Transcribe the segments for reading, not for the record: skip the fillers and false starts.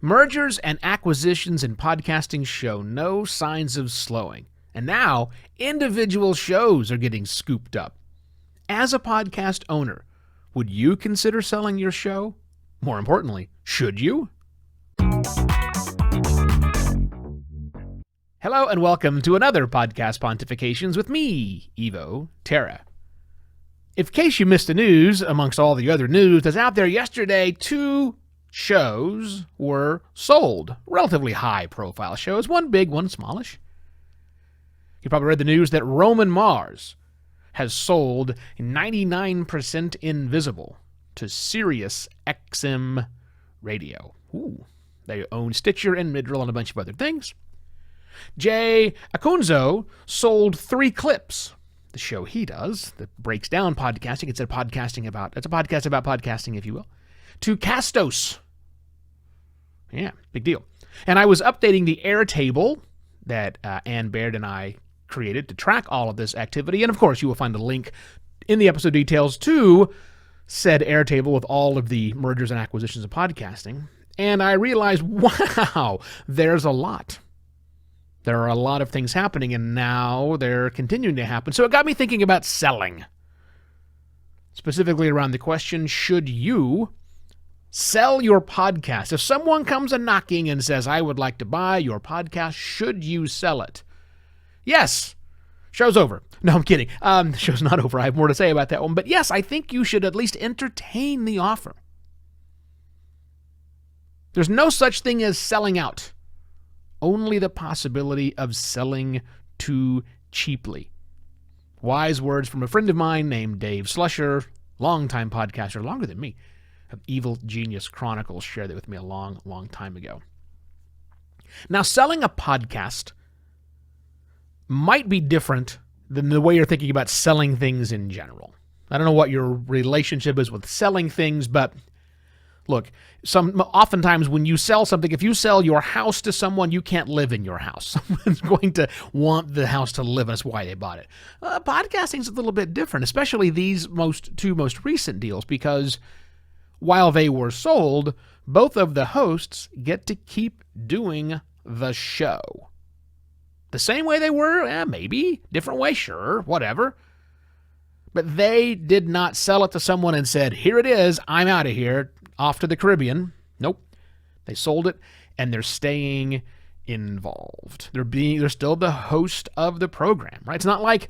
Mergers and acquisitions in podcasting show no signs of slowing. And now, individual shows are getting scooped up. As a podcast owner, would you consider selling your show? More importantly, should you? Hello and welcome to another Podcast Pontifications with me, Evo Terra. In case you missed the news, amongst all the other news that's out there yesterday, 2 shows were sold. Relatively high-profile shows, one big, one smallish. You probably read the news that Roman Mars has sold 99% Invisible to SiriusXM Radio. Ooh, they own Stitcher and Midroll and a bunch of other things. Jay Acunzo sold 3 clips. The show he does that breaks down podcasting. It's a podcast about podcasting, if you will. To Castos. Yeah, big deal. And I was updating the Airtable that Anne Baird and I created to track all of this activity. And of course, you will find a link in the episode details to said Airtable with all of the mergers and acquisitions of podcasting. And I realized, wow, there's a lot. There are a lot of things happening, and now they're continuing to happen. So it got me thinking about selling. Specifically around the question, should you sell your podcast? If someone comes a-knocking and says, I would like to buy your podcast, should you sell it? Yes. Show's over. No, I'm kidding. Show's not over. I have more to say about that one. But yes, I think you should at least entertain the offer. There's no such thing as selling out. Only the possibility of selling too cheaply. Wise words from a friend of mine named Dave Slusher, longtime podcaster, longer than me, of Evil Genius Chronicles, shared it with me a long, long time ago. Now, selling a podcast might be different than the way you're thinking about selling things in general. I don't know what your relationship is with selling things, but look, oftentimes when you sell something, if you sell your house to someone, you can't live in your house. Someone's going to want the house to live in. That's why they bought it. Podcasting's a little bit different, especially these two most recent deals, because while they were sold, both of the hosts get to keep doing the show. The same way they were, maybe. Different way, sure, whatever. But they did not sell it to someone and said, here it is, I'm out of here, off to the Caribbean. Nope. They sold it, and they're staying involved. They're still the host of the program, right? It's not like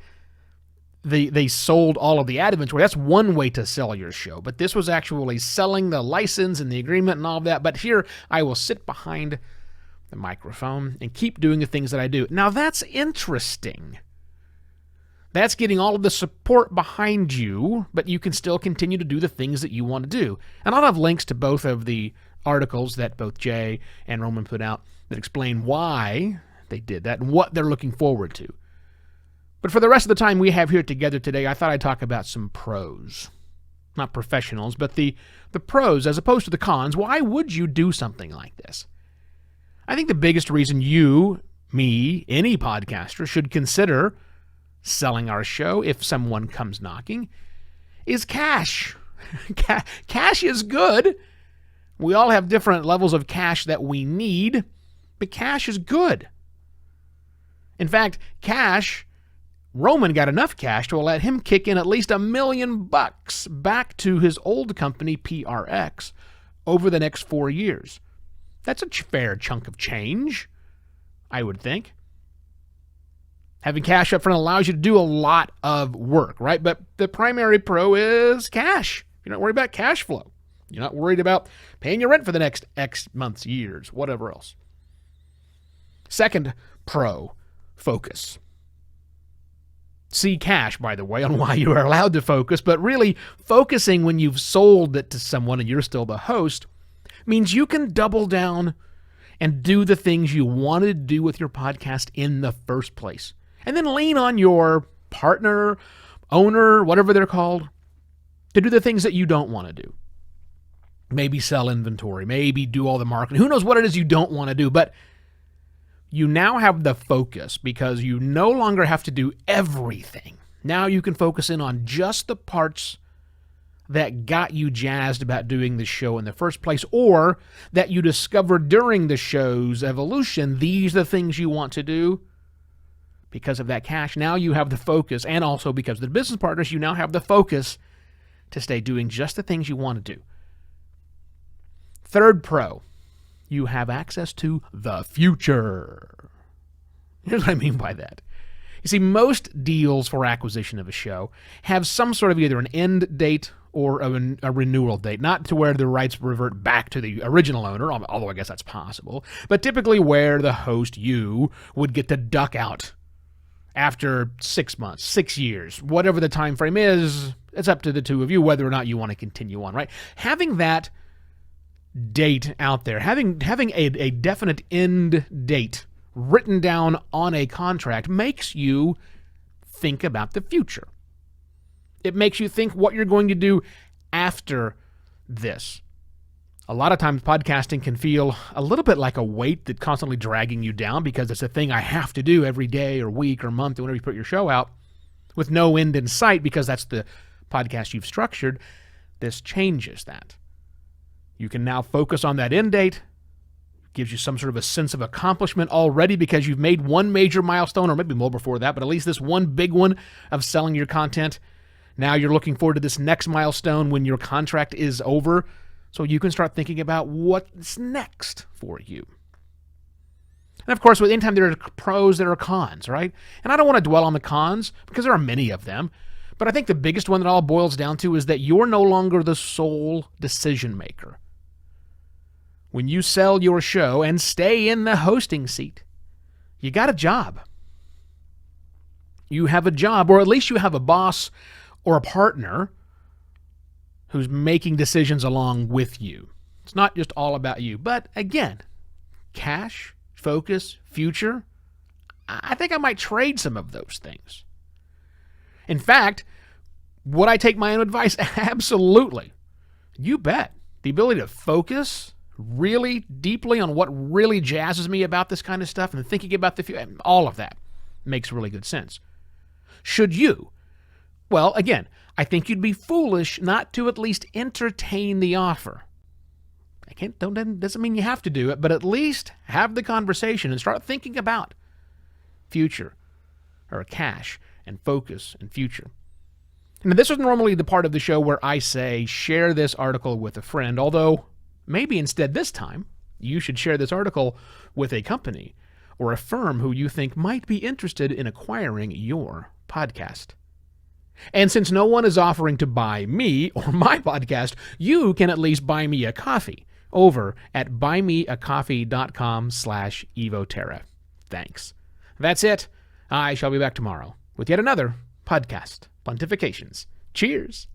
they sold all of the ad inventory. That's one way to sell your show. But this was actually selling the license and the agreement and all of that. But here, I will sit behind the microphone and keep doing the things that I do. Now, that's interesting. That's getting all of the support behind you, but you can still continue to do the things that you want to do. And I'll have links to both of the articles that both Jay and Roman put out that explain why they did that and what they're looking forward to. But for the rest of the time we have here together today, I thought I'd talk about some pros. Not professionals, but the pros as opposed to the cons. Why would you do something like this? I think the biggest reason you, me, any podcaster should consider selling our show if someone comes knocking is cash. Cash is good. We all have different levels of cash that we need, but cash is good. In fact, Roman got enough cash to let him kick in at least $1 million back to his old company, PRX, over the next 4 years. That's a fair chunk of change, I would think. Having cash up front allows you to do a lot of work, right? But the primary pro is cash. You're not worried about cash flow. You're not worried about paying your rent for the next X months, years, whatever else. Second pro, focus. See cash, by the way, on why you are allowed to focus, but really focusing when you've sold it to someone and you're still the host means you can double down and do the things you wanted to do with your podcast in the first place. And then lean on your partner, owner, whatever they're called, to do the things that you don't want to do. Maybe sell inventory, maybe do all the marketing. Who knows what it is you don't want to do, but you now have the focus because you no longer have to do everything. Now you can focus in on just the parts that got you jazzed about doing the show in the first place, or that you discovered during the show's evolution, these are the things you want to do. Because of that cash, now you have the focus, and also because of the business partners, you now have the focus to stay doing just the things you want to do. Third pro, you have access to the future. Here's what I mean by that. You see, most deals for acquisition of a show have some sort of either an end date or a renewal date, not to where the rights revert back to the original owner, although I guess that's possible, but typically where the host, you, would get to duck out after 6 months, 6 years, whatever the time frame is. It's up to the two of you whether or not you want to continue on, right? Having that date out there, having a definite end date written down on a contract makes you think about the future. It makes you think what you're going to do after this. A lot of times podcasting can feel a little bit like a weight that's constantly dragging you down because it's a thing I have to do every day or week or month or whenever you put your show out with no end in sight because that's the podcast you've structured. This changes that. You can now focus on that end date. It gives you some sort of a sense of accomplishment already because you've made one major milestone, or maybe more before that, but at least this one big one of selling your content. Now you're looking forward to this next milestone when your contract is over, so you can start thinking about what's next for you. And of course, with anytime there are pros, there are cons, right? And I don't want to dwell on the cons because there are many of them, but I think the biggest one that all boils down to is that you're no longer the sole decision maker. When you sell your show and stay in the hosting seat, you got a job. You have a job, or at least you have a boss or a partner who's making decisions along with you. It's not just all about you. But again, cash, focus, future, I think I might trade some of those things. In fact, would I take my own advice? Absolutely. You bet. The ability to focus really deeply on what really jazzes me about this kind of stuff and thinking about the future, all of that makes really good sense. Should you? Well, again, I think you'd be foolish not to at least entertain the offer. Doesn't mean you have to do it, but at least have the conversation and start thinking about future, or cash, and focus, and future. And this is normally the part of the show where I say, share this article with a friend, although maybe instead this time, you should share this article with a company or a firm who you think might be interested in acquiring your podcast. And since no one is offering to buy me or my podcast, you can at least buy me a coffee over at buymeacoffee.com/evoterra. Thanks. That's it. I shall be back tomorrow with yet another podcast Pontifications. Cheers.